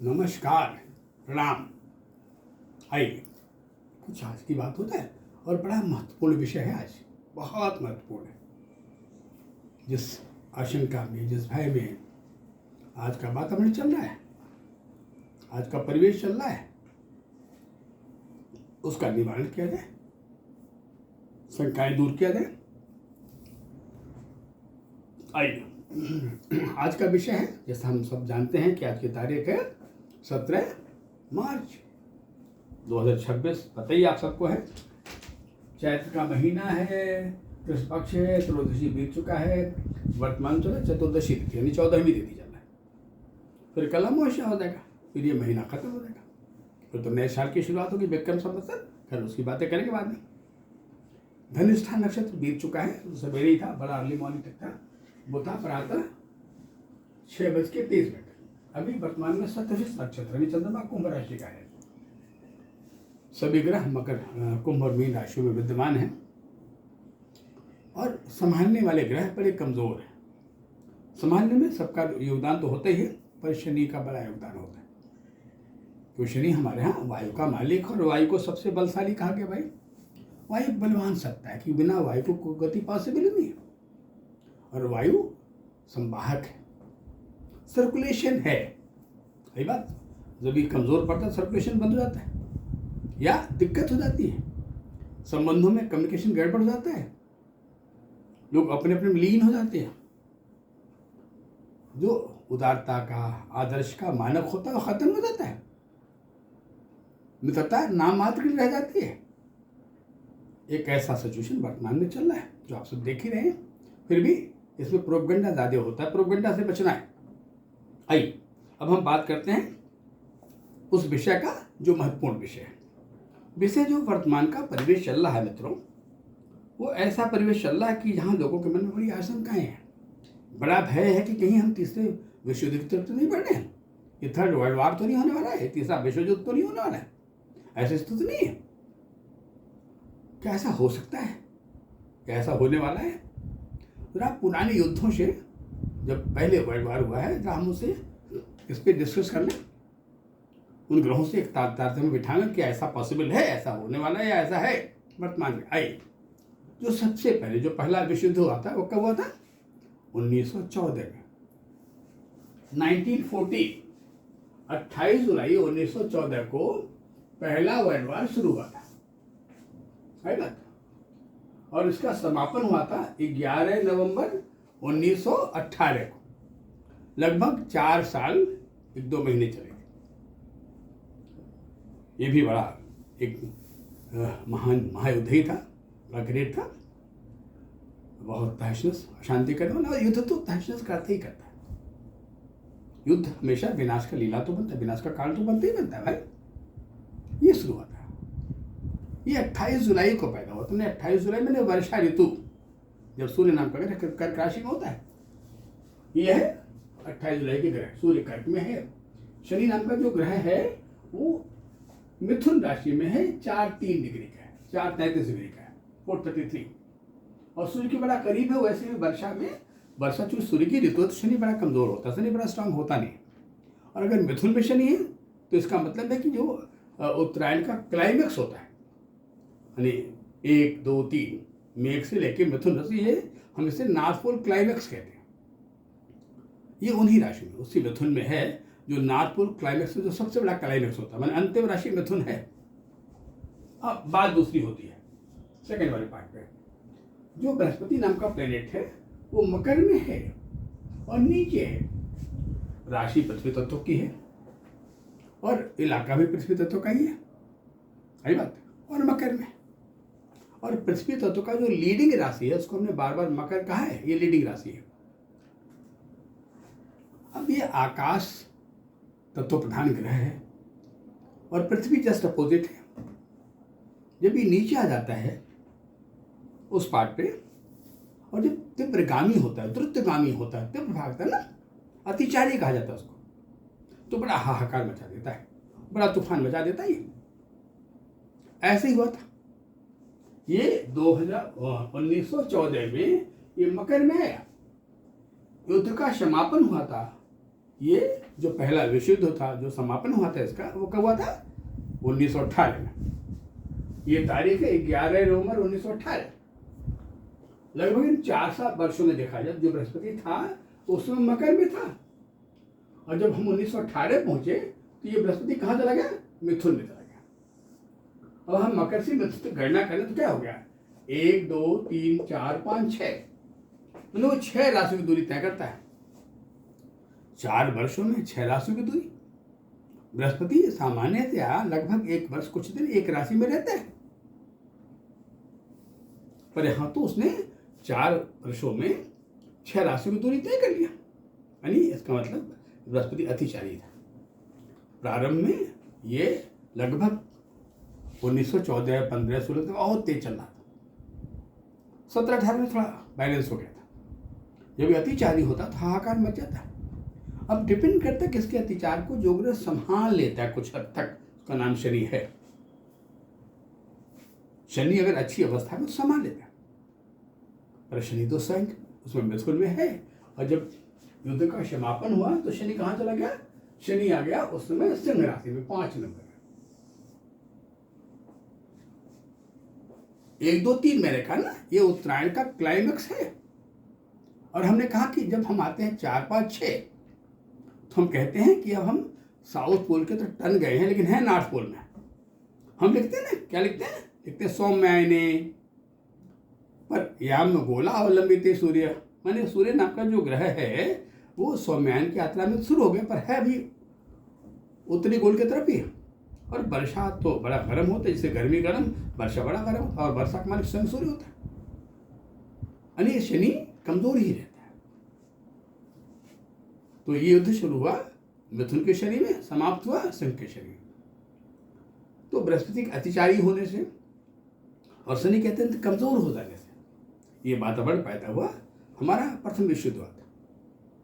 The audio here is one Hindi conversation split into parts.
नमस्कार, प्रणाम। आइए कुछ आज की बात होता है और बड़ा महत्वपूर्ण विषय है। आज बहुत महत्वपूर्ण है। जिस आशंका में, जिस भय में आज का वातावरण चल रहा है, आज का परिवेश चल रहा है, उसका निवारण किया जाए, शंकाएं दूर किया जाए। आइए, आज का विषय है, जैसा हम सब जानते हैं कि आज की तारीख है 17 मार्च 2026। पता ही आप सबको है, चैत्र का महीना है, कृष्ण पक्ष है, त्रयोदशी बीत चुका है, वर्तमान चल रहा है चतुर्दशी तिथि यानी 14वीं तिथि चल रहा है। फिर कल अमावस्या हो जाएगा, फिर ये महीना खत्म हो जाएगा, फिर तो नए साल की शुरुआत होगी विक्रम संवत्सर। खैर उसकी बातें करेंगे बाद में। धनिष्ठा नक्षत्र बीत चुका है, सवेरे ही था, बड़ा अर्ली मॉर्निंग तक था। वो था प्रातः 6:23। अभी वर्तमान में सतभिष नक्षत्र यानी चंद्रमा कुंभ राशि का है। सभी ग्रह मकर, कुंभ और मीन राशि में विद्यमान है और संभालने वाले ग्रह बड़े कमजोर हैं। संभालने में सबका योगदान तो होता ही है, पर शनि का बड़ा योगदान होता है। तो शनि हमारे यहाँ वायु का मालिक, और वायु को सबसे बलशाली कहा गया। भाई वायु बलवान सत्ता है कि बिना वायु को कोई गति पॉसिबल नहीं है। और वायु संवाहक है, सर्कुलेशन है। यही बात, जब भी कमजोर पड़ता है सर्कुलेशन बंद हो जाता है या दिक्कत हो जाती है, संबंधों में कम्युनिकेशन गड़बड़ हो जाता है, लोग अपने अपने में लीन हो जाते हैं। जो उदारता का, आदर्श का मानक होता है वो खत्म हो जाता है, मित्रता नाम मात्र की रह जाती है। एक ऐसा सिचुएशन वर्तमान में चल रहा है जो आप सब देख ही रहे हैं। फिर भी इसमें प्रोपगेंडा ज़्यादा होता है, प्रोपगेंडा से बचना है। आइए अब हम बात करते हैं उस विषय का जो महत्वपूर्ण विषय है। विषय जो वर्तमान का परिवेश चल रहा है मित्रों, वो ऐसा परिवेश चल रहा है कि जहाँ लोगों के मन में बड़ी आशंकाएं हैं, बड़ा भय है कि कहीं हम तीसरे विश्व युद्ध की तरफ तो नहीं बढ़ रहे हैं, ये थर्ड वर्ल्ड वार तो नहीं होने वाला है, तीसरा विश्व युद्ध तो नहीं होने वाला है, ऐसी स्थिति नहीं है। क्या ऐसा हो सकता है? क्या ऐसा होने वाला है? जरा पुराने युद्धों से, जब पहले वर्ल्ड वार हुआ है, जरा हम उसे इस पर डिस्कस कर लें, उन ग्रहों से एक तारतम्य में बिठाना कि ऐसा पॉसिबल है, ऐसा होने वाला है या ऐसा है वर्तमान में। आइए, जो सबसे पहले जो पहला विश्व युद्ध हुआ था वो कब हुआ था? 1914 में, 1914, 28 जुलाई 1914 को पहला वर्ल्ड वार शुरू हुआ था, है ना? और इसका समापन हुआ था 11 नवंबर 1918 को। लगभग 4 साल 1-2 महीने चले। ये भी बड़ा एक महान महायुद्ध ही था, बड़ा ग्रेट था, बहुत तहस-नहस अशांति करने वाला। और युद्ध तो तहस-नहस करते ही करता है। युद्ध हमेशा विनाश का लीला तो बनता है, विनाश का कारण तो बनता ही बनता है भाई। ये शुरू हुआ था, ये 28 जुलाई को पैदा हुआ। तुमने 28 जुलाई मैंने वर्षा ऋतु, जब सूर्य नाम का ग्रह कर्क राशि में होता है, ये है 28 जुलाई के ग्रह, सूर्य कर्क में है। शनि नाम का जो ग्रह है वो मिथुन राशि में है, 4-3 डिग्री का है, 4-33 डिग्री का है, 433, और सूर्य के बड़ा करीब है। वैसे भी वर्षा में, वर्षा चूंकि सूर्य की ऋतु है तो शनि बड़ा कमजोर होता है, शनि बड़ा स्ट्रांग होता नहीं। और अगर मिथुन में शनि है तो इसका मतलब है कि जो उत्तरायण का क्लाइमेक्स होता है, यानी 1, 2, 3 मेघ से लेके मिथुन राशि, ये हम इसे नॉर्थ पोल क्लाइमेक्स कहते हैं। ये उन्हीं राशि में, उसी मिथुन में है जो नॉर्थ पोल क्लाइमेक्स में जो सबसे बड़ा क्लाइमेक्स होता है, मैंने अंतिम राशि मिथुन है। अब बात दूसरी होती है सेकंड वाले पार्ट पे। जो बृहस्पति नाम का प्लेनेट है वो मकर में है और नीचे है। राशि पृथ्वी तत्व की है और इलाका भी पृथ्वी तत्व का ही है, सही बात। और मकर में, और पृथ्वी तत्व का जो लीडिंग राशि है उसको हमने बार बार मकर कहा है, ये लीडिंग राशि है। अब ये आकाश तत्व प्रधान ग्रह है और पृथ्वी जस्ट अपोजिट है। जब ये नीचे आ जाता है उस पार्ट पे, और जब तीव्रगामी होता है, द्रुतगामी होता है, तीव्र भागता है ना, अतिचारी कहा जाता है उसको, तो बड़ा हाहाकार मचा देता है, बड़ा तूफान मचा देता है। ये ऐसे ही हुआ था। ये 1914 में ये मकर में आया। युद्ध का समापन हुआ था ये जो पहला विश्व युद्ध था, जो समापन हुआ था इसका, वो कब हुआ था? 1918 में। ये तारीख है 11 नवंबर 1918। लगभग इन 4 वर्षों में देखा जाए, जो बृहस्पति था उसमें मकर में था, और जब हम 1918 पहुंचे तो ये बृहस्पति कहाँ चला गया? मिथुन में चला गया। अब हम मकर से मिथुन की गणना करें तो क्या हो गया? 1 2 3 4 5 6, मतलब वो 6 राशियों की दूरी तय करता है। 4 वर्षों में 6 राशियों की दूरी। बृहस्पति सामान्यतया लगभग 1 वर्ष कुछ दिन एक राशि में रहता है, पर यहां तो उसने 4 वर्षों में 6 राशियों की दूरी तय कर लिया। यानी इसका मतलब बृहस्पति अतिचारी था। प्रारंभ में ये लगभग 1914 15 16 तक बहुत तेज चल रहा था। 17 18 में थोड़ा बैलेंस हो गया था। जब अतिचारी होता तो हाहाकार मच जाता। अब डिपेंड करता है किसके अतिचार को जो ग्रह संभाल लेता है कुछ हद तक, उसका नाम शनि है। शनि अगर अच्छी अवस्था में तो संभाल लेता है, पर शनि तो स्वयं उसमें मिथुन में है, और जब युद्ध का समापन हुआ तो शनि कहाँ चला गया? शनि आ गया उस समय सिंह राशि में 5 नंबर में। 1 2 3 मैंने कहा ना, ये उत्तरायण का क्लाइमेक्स है। और हमने कहा कि जब हम आते हैं 4 5 6 तो हम कहते हैं कि अब हम साउथ पोल के तरफ टर्न गए हैं, लेकिन है नॉर्थ पोल में। हम लिखते हैं ना, क्या लिखते हैं? लिखते हैं सौम्यायने, पर याम गोला अवलंबित सूर्य, माने सूर्य नाम का जो ग्रह है वो सौम्यायन की यात्रा में शुरू हो गया, पर है भी उत्तरी गोल की तरफ ही है। और वर्षा तो बड़ा गर्म होता है, जैसे गर्मी गर्म, वर्षा बड़ा गर्म होता है, और वर्षा का मालिक स्वयं सूर्य होता है। यानी शनि कमजोर ही रहता है। तो ये युद्ध शुरू हुआ मिथुन के शनि में, समाप्त हुआ सिंह के शनि में। तो बृहस्पति के अतिचारी होने से और शनि के अत्यंत कमजोर हो जाने से ये वातावरण पैदा हुआ, हमारा प्रथम विश्व युद्ध हुआ था।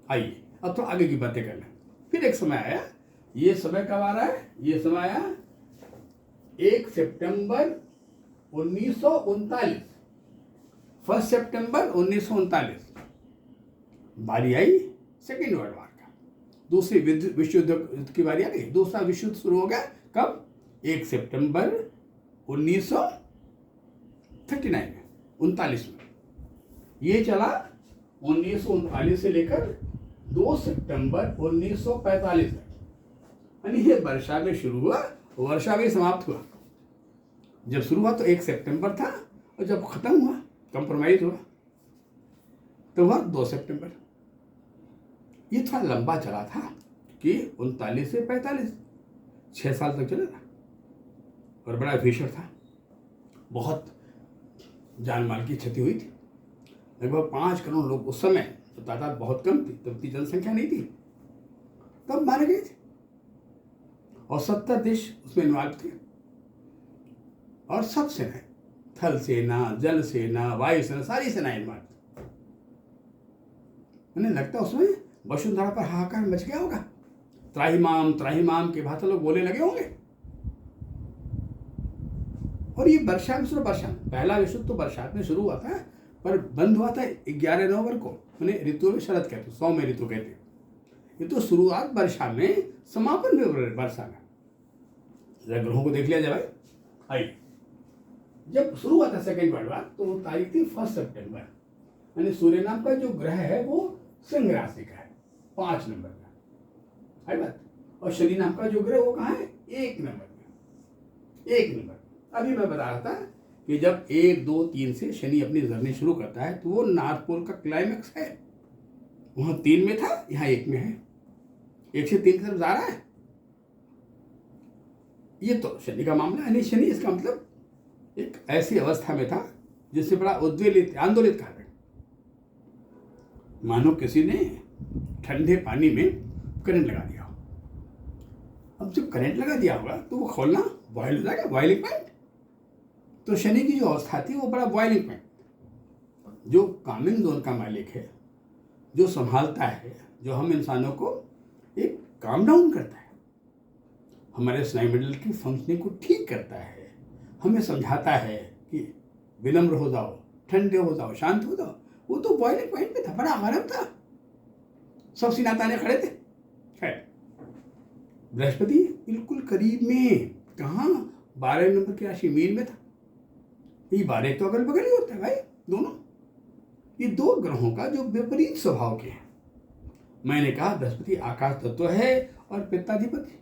आइए अब तो आगे की बातें कर लें। फिर एक समय आया, ये समय कब आ रहा है? ये समय आया 1 सितंबर 1939, 1 सितंबर 1939 बारी आई सेकेंड वर्ल्ड वॉर का। दूसरी विश्व युद्ध की बारी आ गई। दूसरा विश्व युद्ध शुरू हो गया कब? 1 सितंबर 1939 में, 39 में। ये चला 1939 से लेकर 2 सितंबर 1945 तक। यानी ये वर्षा में शुरू हुआ, वर्षा में समाप्त हुआ। जब शुरू हुआ तो 1 सितंबर था, और जब खत्म हुआ, कंप्रोमाइज हुआ, तो हुआ 2 सितंबर। ये थोड़ा लंबा चला था कि 39 से 45, 6 साल तक चला था, और बड़ा भीषण था। बहुत जान माल की क्षति हुई थी। लगभग 5 करोड़ लोग उस समय, तो तादाद बहुत कम थी, तब इतनी जनसंख्या नहीं थी, तब मारे गए थे। और 70 देश उसमें इन्वॉल्व थे, और सब सेनाएं, थल सेना, जल सेना, वायु सेना, सारी सेनाएं इन्वॉल्व थी। उन्हें लगता उसमें वसुंधरा पर हाहाकार मच गया होगा। त्राहिमाम के भाषा लोग बोले लगे होंगे। और ये वर्षा में, वर्षा पहला विश्व तो बरसात में शुरू हुआ था, पर बंद हुआ था 11 नवंबर को। उन्हें ऋतु में शरद कहते, सौम्य ऋतु कहते। ये तो शुरुआत वर्षा में, समापन में वर्षा में। ग्रहों को देख लिया जाए भाई। आइए, जब शुरू हुआ था सेकेंड वर्ल्ड वॉर तो तारीख थी 1 सितंबर। यानी सूर्य नाम का जो ग्रह है वो सिंह राशि का है, 5 नंबर का है बात। और शनि नाम का जो ग्रह वो कहाँ है? 1 नंबर में, 1 नंबर। अभी मैं बता रहा था कि जब 1 2 3 से शनि अपनी जर्नी शुरू करता है तो वो नॉर्थ पोल का क्लाइमेक्स है। वहां 3 में था, यहाँ 1 में है, 1 से 3 की तरफ जा रहा है। ये तो शनि का मामला है। नहीं, शनि इसका मतलब एक ऐसी अवस्था में था जिससे बड़ा उद्वेलित, आंदोलित कर रहे, मानो किसी ने ठंडे पानी में करंट लगा दिया हो। अब जब करंट लगा दिया होगा तो वो खोलना बॉयल हो जाएगा, बॉइलिंग पॉइंट। तो शनि की जो अवस्था थी वो बड़ा बॉइलिंग पॉइंट। जो कामिंग जोन का मालिक है, जो संभालता है, जो हम इंसानों को एक काम डाउन करता है, हमारे स्नायुमंडल की फंक्शनिंग को ठीक करता है, हमें समझाता है कि विनम्र हो जाओ, ठंडे हो जाओ, शांत हो जाओ, वो तो बॉइलिंग पॉइंट पे था, बड़ा गर्म था। सब सिनाताने खड़े थे, बृहस्पति बिल्कुल करीब में, कहाँ 12 नंबर की राशि मीन में था। ये 12 तो अगल बगल ही होते हैं भाई दोनों। ये दो ग्रहों का जो विपरीत स्वभाव के हैं। मैंने कहा बृहस्पति आकाश तत्व है और पित्ताधिपति,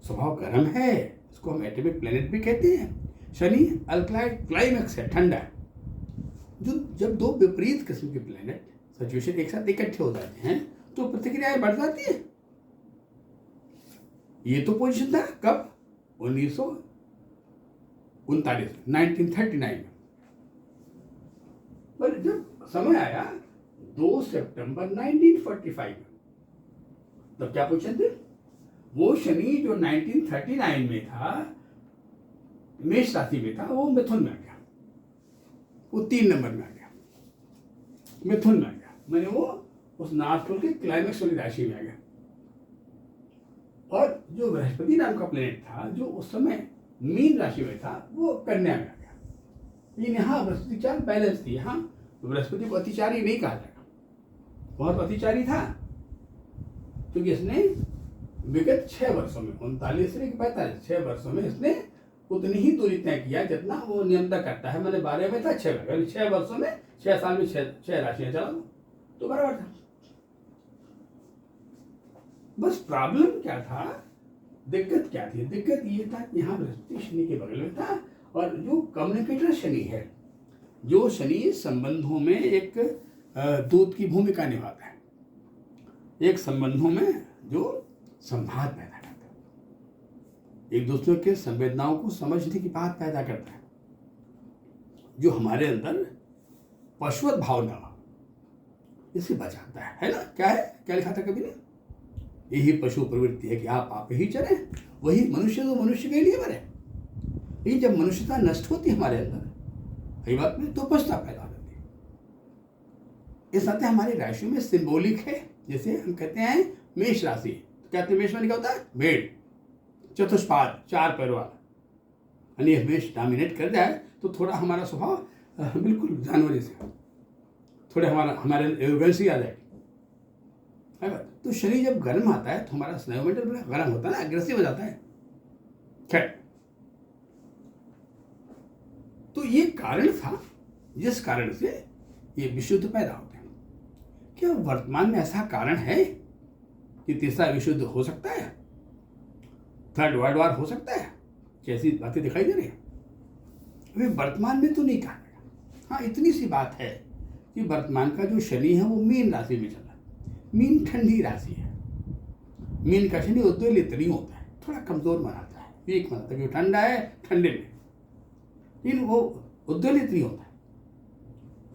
स्वभाव गर्म है, इसको हम एटॉमिक प्लेनेट भी कहते हैं। शनि अल्कलाइड क्लाइमेक्स है, ठंडा है। जो जब दो विपरीत किस्म के प्लेनेट सिचुएशन एक साथ इकट्ठे हो जाते हैं तो प्रतिक्रियाएं बढ़ जाती है। ये तो पोजीशन था कब, 1939 में। पर जब समय आया 2 सितंबर 1945 में, तब क्या पोजीशन थे, वो शनि जो 1939 में था मेष राशि में था, वो मिथुन में आ गया, वो 3 नंबर में आ गया, मिथुन में आ गया। मैंने वो उस नॉर्थ पोल के क्लाइमेक्स वाली राशि में आ गया। और जो बृहस्पति नाम का प्लेनेट था जो उस समय मीन राशि में था, वो कन्या में आ गया। लेकिन यहाँ बृहस्पति चाल बैलेंस थी। यहाँ बृहस्पति को अतिचारी नहीं कहा जाएगा, बहुत अतिचारी था, क्योंकि इसने विगत 6 वर्षों में 39 से 45 6 वर्षों में इसने उतनी ही दूरी तय किया जितना वो नियंत्रण करता है। मैंने 12 में था, 6 वर्षों में 6 साल में 6 राशियां चला तो बराबर था। बस प्रॉब्लम क्या था, दिक्कत क्या थी, दिक्कत ये था कि यहाँ बृहस्पति शनि के बगल में था। और जो कम्युनिकेटर शनि है, जो शनि संबंधों में एक दूत की भूमिका निभाता है, एक संबंधों में जो संवाद पैदा करता है, एक दूसरे के संवेदनाओं को समझने की बात पैदा करता है, जो हमारे अंदर पशुवत भावना इसे बचाता है ना। क्या है, क्या लिखा था कभी ने, यही पशु प्रवृत्ति है कि आप ही चले, वही मनुष्य तो मनुष्य के लिए मरे। लेकिन जब मनुष्यता नष्ट होती है हमारे अंदर कई बात में, तो पश्चाताप पैदा होती है। इस नाते हमारी राशि में सिंबॉलिक है। जैसे हम कहते हैं मेष राशि, तो कहते हैं मेष में क्या होता है, भेड़, चतुष्पाद, 4 पैरों वाला, यानी मेष डोमिनेट कर जाए तो थोड़ा हमारा स्वभाव बिल्कुल जानवर जैसे, थोड़े हमारे एरोगेंसी आ जाएगी। तो शरीर जब गर्म आता है तो हमारा स्नायु मंडल बड़ा गर्म होता है ना, अग्रेसिव हो जाता है। खैर, तो ये कारण था जिस कारण से ये विशुद्ध पैदा होते हैं। क्या वर्तमान में ऐसा कारण है कि तीसरा विशुद्ध हो सकता है, थर्ड वर्ल्ड वॉर हो सकता है, कैसी बातें दिखाई दे रही हैं? अभी वर्तमान में तो नहीं कहा गया। हाँ, इतनी सी बात है कि वर्तमान का जो शनि है वो मीन राशि में चल रहा है। मीन ठंडी राशि है। मीन का शनि उद्वेलित नहीं होता है, थोड़ा कमजोर बनाता है, वीक बनाता है, क्योंकि ठंडा है, ठंडे में, लेकिन वो उद्वेलित नहीं होता है।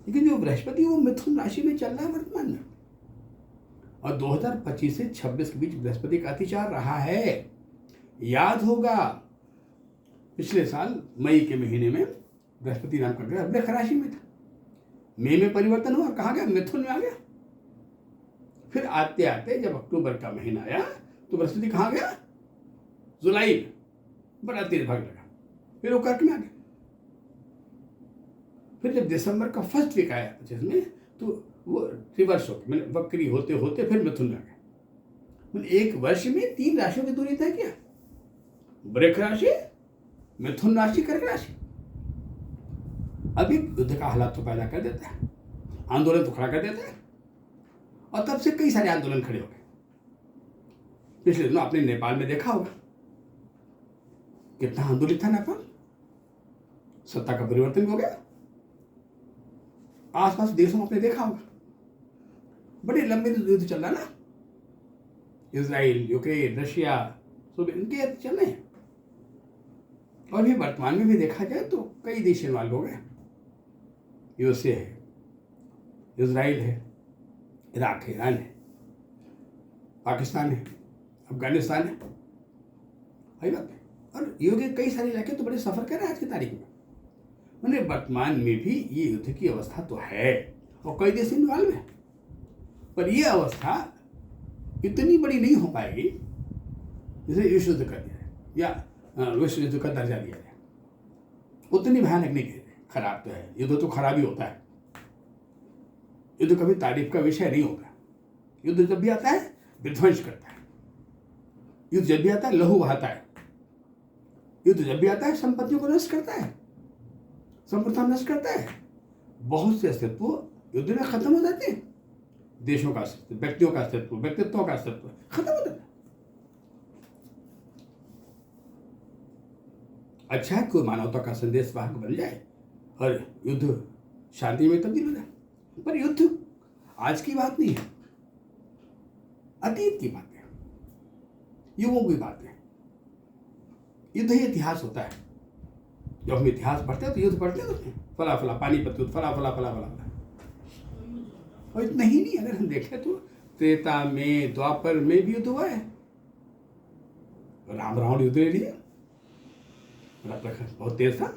लेकिन जो बृहस्पति वो मिथुन राशि में चल रहा है वर्तमान में, और 2025 से 26 के बीच बृहस्पति का अतिचार रहा है। याद होगा पिछले साल मई के महीने में बृहस्पति नाम का ग्रह वृष राशि में था, मई में परिवर्तन हुआ, कहाँ गया, मिथुन में आ गया। फिर आते आते जब अक्टूबर का महीना आया तो बृहस्पति कहाँ गया, जुलाई में, बड़ा तेज भाग लगा, फिर वो कर्क में आ गया। फिर जब दिसंबर का फर्स्ट वीक आया 25 में, तो वो रिवर्स हो गया, मैंने वक्री होते होते फिर मिथुन में आ गया। मैंने एक वर्ष में 3 राशियों की दूरी तय किया, वृष राशि, मिथुन राशि, कर्क राशि। अभी युद्ध का हालात तो पैदा कर देता है, आंदोलन तो खड़ा कर देता है, और तब से कई सारे आंदोलन खड़े हो गए। पिछले दिनों आपने नेपाल में देखा होगा कितना आंदोलित था नेपाल, सत्ता का परिवर्तन हो गया। आसपास देशों में आपने देखा होगा बड़े लंबे युद्ध चल रहा ना, इजराइल, यूक्रेन, रशिया, सब इनके चल रहे हैं। और भी वर्तमान में भी देखा जाए तो कई देश इन्वॉल्व हो गए, यूएसए है, इजराइल है, इराक है, ईरान है, पाकिस्तान है, अफगानिस्तान है, वही बात है। और युद्ध के कई सारे इलाके तो बड़े सफर कर रहे हैं आज की तारीख में। मैंने वर्तमान में भी ये युद्ध की अवस्था तो है और कई देश इन्वॉल्व है, पर ये अवस्था इतनी बड़ी नहीं हो पाएगी जिसे विश्व युद्ध कर दिया जाए या विश्व युद्ध का दर्जा दिया जाए। उतनी भयानक नहीं कहते, खराब तो है, युद्ध तो खराब ही होता है, युद्ध कभी तारीफ का विषय नहीं होता। युद्ध जब भी आता है विध्वंस करता है, युद्ध जब भी आता है लहू बहाता है। युद्ध जब भी आता है संपत्तियों को नष्ट करता है, संप्रभुता नष्ट करता है। बहुत से अस्तित्व युद्ध में खत्म हो जाते हैं। देशों का अस्तित्व, व्यक्तियों का अस्तित्व, व्यक्तित्वों का अस्तित्व खत्म हो जाता है। अच्छा है कोई मानवता का संदेश वाहक बन जाए और युद्ध शांति में तब्दील हो जाए, पर युद्ध आज की बात नहीं है, अतीत की बात है, युगों की बात है। युद्ध ही इतिहास होता है। जब हम इतिहास पढ़ते हैं तो युद्ध पढ़ते हैं तो फला फला पानीपत युद्ध, फला फला फला फला फला, और इतना ही नहीं, अगर हम देखें तो त्रेता में, द्वापर में भी युद्ध हुआ है। राम रावण युद्ध ले लिया, बहुत तेज था।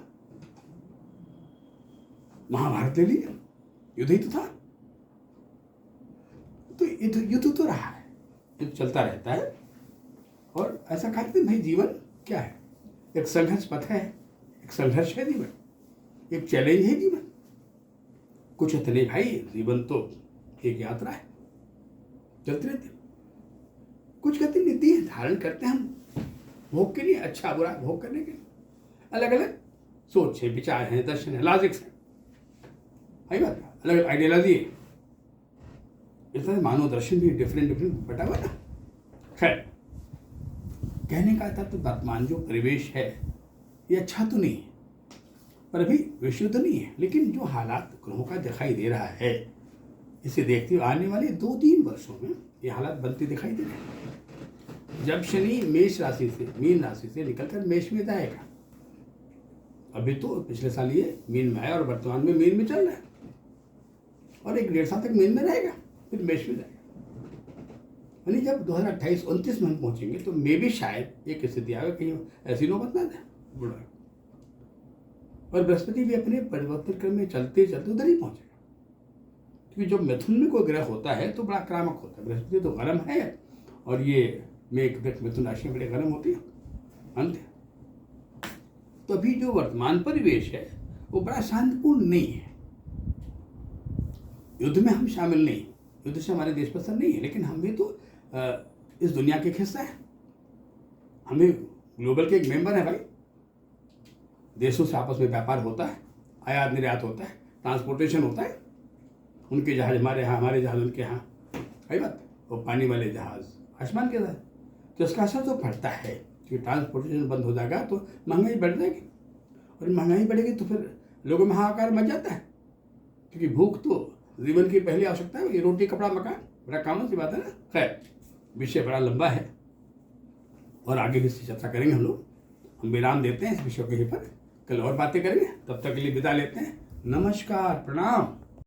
महाभारत ले लिया, युद्ध ही तो था। तो युद्ध तो रहा है, युद्ध चलता रहता है। और ऐसा कहते हैं भाई जीवन क्या है, एक संघर्ष पथ है, एक संघर्ष है जीवन, एक चैलेंज है जीवन। कुछ इतने भाई, जीवन तो एक यात्रा है, चलते रहते। कुछ गति नीति है, धारण करते हैं हम भोग के लिए, अच्छा बुरा भोग करने के लिए। अलग अलग सोच है, विचार है, दर्शन है, लॉजिक्स है, अलग अलग आइडियोलॉजी है। इस तरह मानव दर्शन भी डिफरेंट बटा हुआ ना। खैर, कहने का था तो वर्तमान जो परिवेश है ये अच्छा तो नहीं है, पर अभी विश्व तो नहीं है, लेकिन जो हालात ग्रहों का दिखाई दे रहा है, इसे देखते हुए आने वाले 2-3 वर्षों में ये हालात बनते दिखाई दे रहे हैं। जब शनि मेष राशि से, मीन राशि से निकलकर मेष में जाएगा। अभी तो पिछले साल ये मीन में आया और वर्तमान में मीन में चल रहा है, और 1-1.5 साल तक मीन में रहेगा, फिर मेष में जाएगा। यानी जब 2028-29 में हम पहुंचेंगे तो मे भी शायद एक स्थिति आएगा कहीं ऐसी नौबत ना जाए बुरा। और बृहस्पति भी अपने परिवर्तन क्रम में चलते चलते उधर ही पहुंचेगा, क्योंकि जब मिथुन में कोई ग्रह होता है तो बड़ा आक्रामक होता है। बृहस्पति तो गर्म है, और ये मिथुन राशि में बड़े गर्म होती है अंत। तो अभी जो वर्तमान परिवेश है वो बड़ा शांतिपूर्ण नहीं है। युद्ध में हम शामिल नहीं, युद्ध से हमारे देश पसंद नहीं है, लेकिन हम भी तो इस दुनिया के हिस्सा है। हमें ग्लोबल के एक मेंबर है भाई। देशों से आपस में व्यापार होता है, आयात निर्यात होता है, ट्रांसपोर्टेशन होता है। उनके जहाज हमारे यहाँ, हमारे जहाज उनके यहाँ, सही बात। वो पानी वाले जहाज आसमान के जहाज, तो इसका असर तो पड़ता है कि ट्रांसपोर्टेशन बंद हो जाएगा तो महंगाई बढ़ जाएगी, और महंगाई बढ़ेगी तो फिर लोगों में हाहाकार मच जाता है, क्योंकि भूख तो जीवन की पहली आवश्यकता है। ये रोटी कपड़ा मकान बड़ा कॉमन सी बात है ना। खैर, विषय बड़ा लंबा है और आगे भी इसकी चर्चा करेंगे हम लोग। हम विराम देते हैं इस विषय के पर, कल और बातें करेंगे। तब तक के लिए विदा लेते हैं। नमस्कार, प्रणाम।